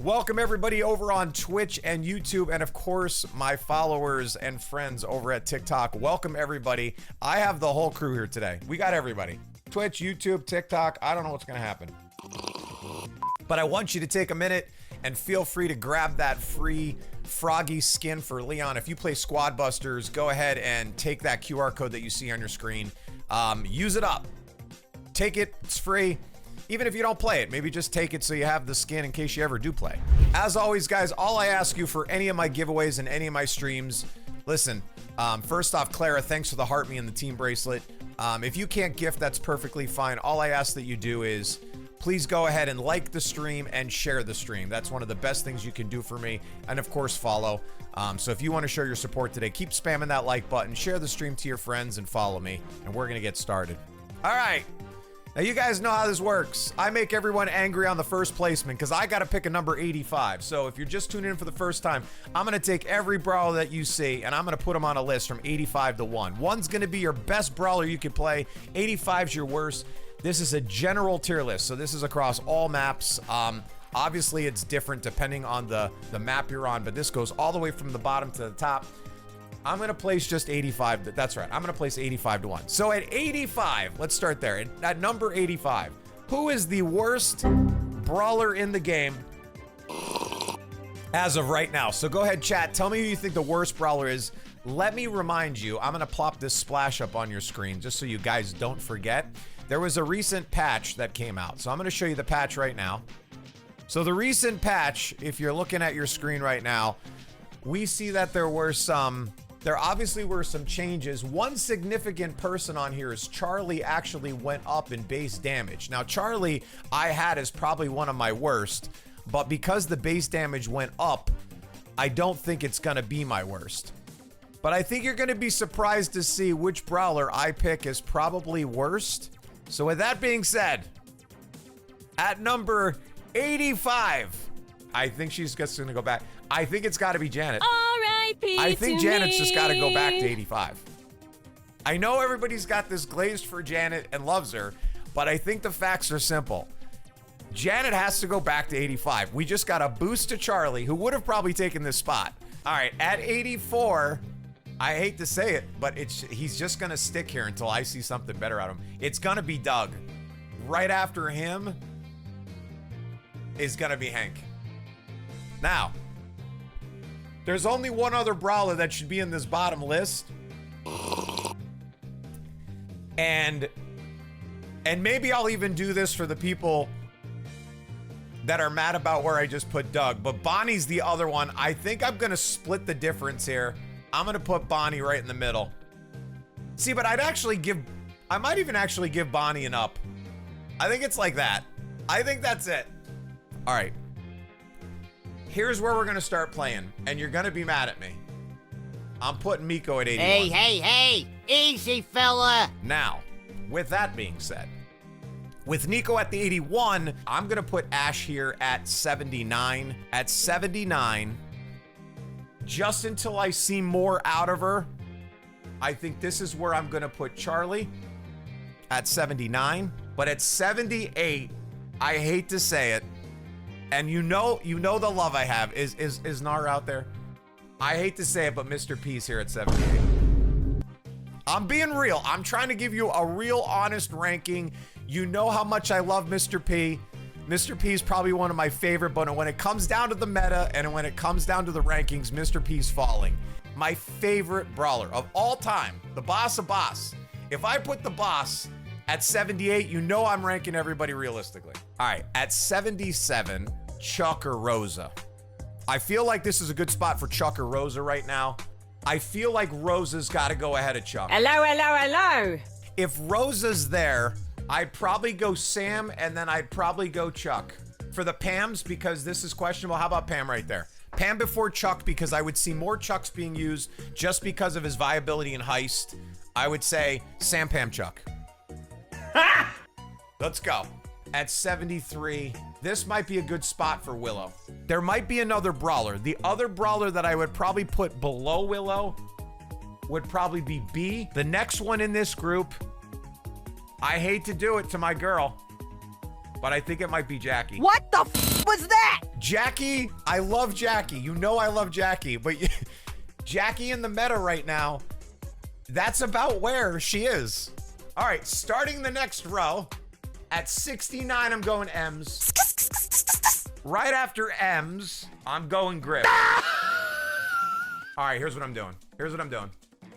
Welcome everybody over on Twitch and YouTube, and of course my followers and friends over at TikTok. Welcome everybody. I have the whole crew here today. We got everybody. Twitch, YouTube, TikTok. I don't know what's gonna happen. But I want you to take a minute and feel free to grab that free Froggy skin for Leon. If you play Squad Busters, go ahead and take that QR code that you see on your screen. Use it up. Take it, it's free. Even if you don't play it, maybe just take it so you have the skin in case you ever do play. As always, guys, all I ask you for any of my giveaways and any of my streams, listen, first off, Clara, thanks for the heart me and the team bracelet. If you can't gift, that's perfectly fine. All I ask that you do is please go ahead and like the stream and share the stream. That's one of the best things you can do for me. And of course, follow. So if you want to show your support today, keep spamming that like button, share the stream to your friends, and follow me. And we're going to get started. All right. Now, you guys know how this works. I make everyone angry on the first placement because I got to pick a number 85. So if you're just tuning in for the first time, I'm going to take every brawler that you see and I'm going to put them on a list from 85 to 1. 1's going to be your best brawler you can play. 85's your worst. This is a general tier list, so this is across all maps. Obviously, it's different depending on the map you're on, but this goes all the way from the bottom to the top. I'm going to place just 85. That's right. I'm going to place 85 to 1. So at 85, let's start there. At number 85, who is the worst brawler in the game as of right now? So go ahead, chat. Tell me who you think the worst brawler is. Let me remind you, I'm going to plop this splash up on your screen just so you guys don't forget. There was a recent patch that came out. So I'm going to show you the patch right now. So the recent patch, if you're looking at your screen right now, we see that there obviously were some changes. One significant person on here is Charlie actually went up in base damage. Now, Charlie I had as probably one of my worst, but because the base damage went up, I don't think it's gonna be my worst. But I think you're gonna be surprised to see which brawler I pick is probably worst. So with that being said, at number 85, I think she's just gonna go back. I think it's gotta be Janet. I think Janet's just got to go back to 85. I know everybody's got this glazed for Janet and loves her, but I think the facts are simple. Janet has to go back to 85. We just got a boost to Charlie, who would have probably taken this spot. All right, at 84, I hate to say it, but he's just going to stick here until I see something better out of him. It's going to be Doug. Right after him is going to be Hank. Now, there's only one other brawler that should be in this bottom list. And maybe I'll even do this for the people that are mad about where I just put Doug. But Bonnie's the other one. I think I'm going to split the difference here. I'm going to put Bonnie right in the middle. See, but I might even actually give Bonnie an up. I think it's like that. I think that's it. All right. Here's where we're gonna start playing, and you're gonna be mad at me. I'm putting Miko at 81. Hey, easy, fella. Now, with that being said, with Nico at the 81, I'm gonna put Ash here at 79. At 79, just until I see more out of her, I think this is where I'm gonna put Charlie at 79. But at 78, I hate to say it, and you know the love I have. Is Nar out there? I hate to say it, but Mr. P's here at 78. I'm being real. I'm trying to give you a real honest ranking. You know how much I love Mr. P. Mr. P is probably one of my favorite, but when it comes down to the meta and when it comes down to the rankings, Mr. P's falling. My favorite brawler of all time, the boss of boss. If I put the boss at 78, you know I'm ranking everybody realistically. All right, at 77, Chuck or Rosa. I feel like this is a good spot for Chuck or Rosa right now. I feel like Rosa's got to go ahead of Chuck. Hello. If Rosa's there, I'd probably go Sam, and then I'd probably go Chuck. For the Pams, because this is questionable, how about Pam right there? Pam before Chuck, because I would see more Chucks being used just because of his viability in Heist. I would say Sam, Pam, Chuck. Let's go. At 73, this might be a good spot for Willow. There might be another brawler. The other brawler that I would probably put below Willow would probably be B. The next one in this group, I hate to do it to my girl, but I think it might be Jackie. What the f was that? Jackie, I love Jackie. You know I love Jackie, but Jackie in the meta right now, that's about where she is. All right, starting the next row. At 69, I'm going M's. Right after M's, I'm going Grip. All right, here's what I'm doing.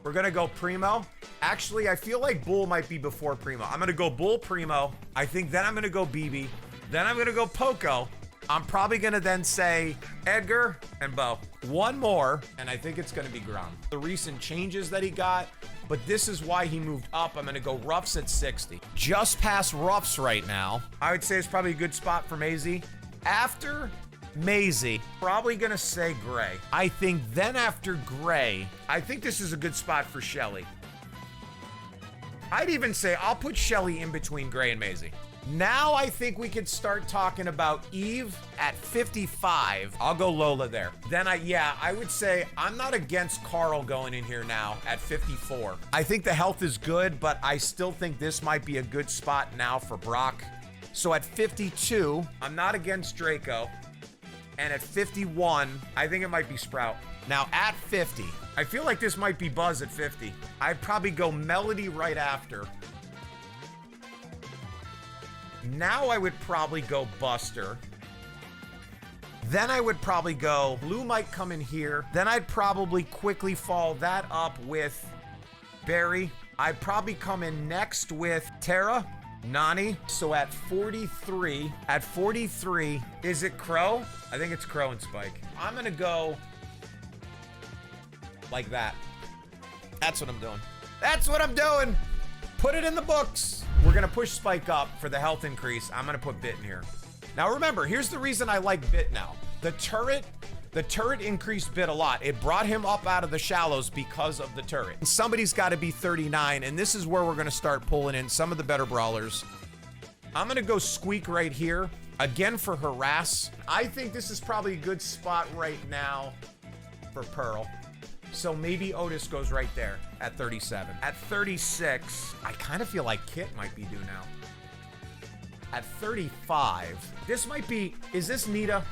We're gonna go Primo. Actually, I feel like Bull might be before Primo. I'm gonna go Bull, Primo. I think then I'm gonna go BB. Then I'm gonna go Poco. I'm probably gonna then say Edgar and Bo. One more, and I think it's gonna be Grom. The recent changes that he got, but this is why he moved up. I'm gonna go Ruffs at 60. Just past Ruffs right now. I would say it's probably a good spot for Maisie. After Maisie, probably gonna say Gray. I think then after Gray, I think this is a good spot for Shelly. I'd even say I'll put Shelly in between Gray and Maisie. Now I think we could start talking about Eve at 55. I'll go Lola there. Then I would say I'm not against Carl going in here now at 54. I think the health is good, but I still think this might be a good spot now for Brock. So at 52, I'm not against Draco. And at 51, I think it might be Sprout. Now at 50, I feel like this might be Buzz at 50. I'd probably go Melody right after. Now I would probably go Buster. Then I would probably go Blue might come in here. Then I'd probably quickly follow that up with Barry. I'd probably come in next with Tara, Nani. So at 43, is it Crow? I think it's Crow and Spike. I'm gonna go like that. That's what I'm doing. Put it in the books. We're gonna push Spike up for the health increase. I'm gonna put Bit in here. Now remember, here's the reason I like Bit now. The turret increased Bit a lot. It brought him up out of the shallows because of the turret. And somebody's gotta be 39, and this is where we're gonna start pulling in some of the better brawlers. I'm gonna go Squeak right here, again for Harass. I think this is probably a good spot right now for Pearl. So maybe Otis goes right there at 37. At 36, I kind of feel like Kit might be due now. At 35, this might be, is this Nita?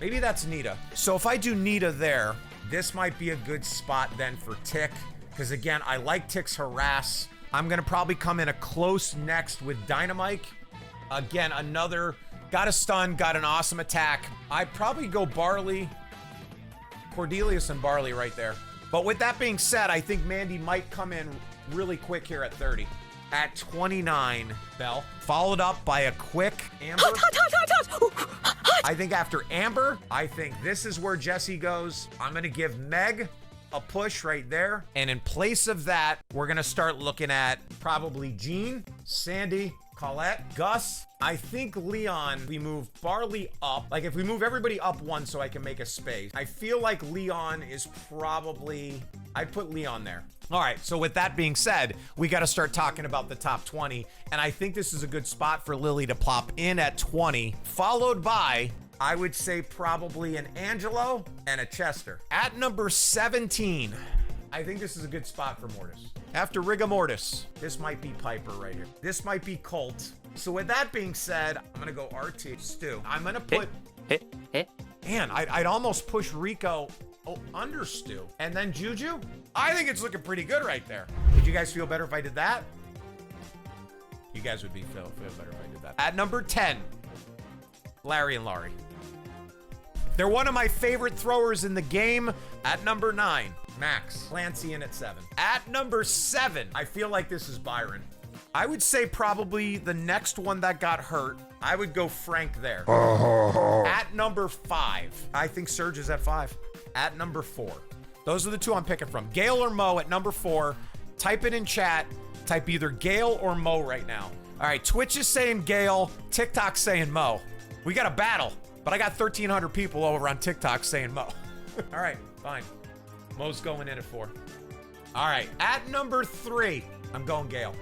Maybe that's Nita. So if I do Nita there, this might be a good spot then for Tick. Because again, I like Tick's Harass. I'm gonna probably come in a close next with Dynamite. Again, another, got a stun, got an awesome attack. I'd probably go Barley, Cordelius and Barley right there. But with that being said, I think Mandy might come in really quick here at 30. At 29, Belle. Followed up by a quick Amber. I think after Amber, I think this is where Jessie goes. I'm gonna give Meg a push right there. And in place of that, we're gonna start looking at probably Jean, Sandy, Colette, Gus. I think Leon, we move Barley up. Like if we move everybody up one so I can make a space. I feel like Leon is probably, I'd put Leon there. All right, so with that being said, we got to start talking about the top 20. And I think this is a good spot for Lily to plop in at 20, followed by, I would say probably an Angelo and a Chester. At number 17, I think this is a good spot for Mortis. After Rigor Mortis, this might be Piper right here. This might be Colt. So with that being said, I'm gonna go RT. Stu. I'm gonna put... Man, I'd almost push Rico under Stu. And then Juju? I think it's looking pretty good right there. Would you guys feel better if I did that? You guys would feel better if I did that. At number 10, Larry and Laurie. They're one of my favorite throwers in the game. At number 9, Max. Clancy in at 7. At number 7, I feel like this is Byron. I would say probably the next one that got hurt, I would go Frank there. At number 5, I think Surge is at 5. At number 4, those are the two I'm picking from. Gale or Mo at number 4. Type it in chat. Type either Gale or Mo right now. All right, Twitch is saying Gale, TikTok's saying Mo. We got a battle, but I got 1,300 people over on TikTok saying Mo. All right, fine. Mo's going in at 4. All right, at number 3, I'm going Gale.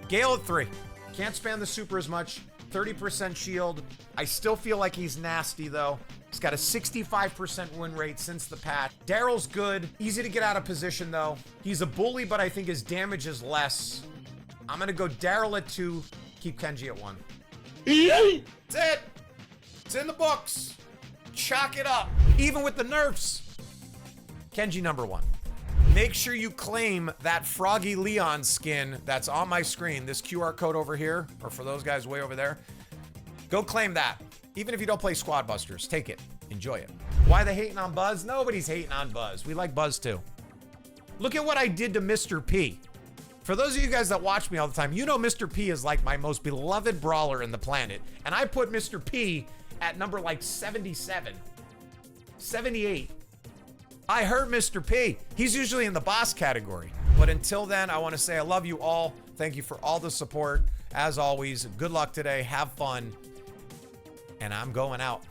Gale at 3. Can't spam the super as much. 30% shield. I still feel like he's nasty though. He's got a 65% win rate since the patch. Daryl's good. Easy to get out of position though. He's a bully, but I think his damage is less. I'm gonna go Daryl at 2. Keep Kenji at 1. That's it. It's in the books. Chalk it up. Even with the nerfs. Kenji number 1. Make sure you claim that Froggy Leon skin that's on my screen. This QR code over here, or for those guys way over there. Go claim that. Even if you don't play Squad Busters, take it. Enjoy it. Why they hating on Buzz? Nobody's hating on Buzz. We like Buzz too. Look at what I did to Mr. P. For those of you guys that watch me all the time, you know Mr. P is like my most beloved brawler in the planet. And I put Mr. P at number like 77, 78. I hurt Mr. P. He's usually in the boss category. But until then, I want to say I love you all. Thank you for all the support. As always, good luck today. Have fun. And I'm going out.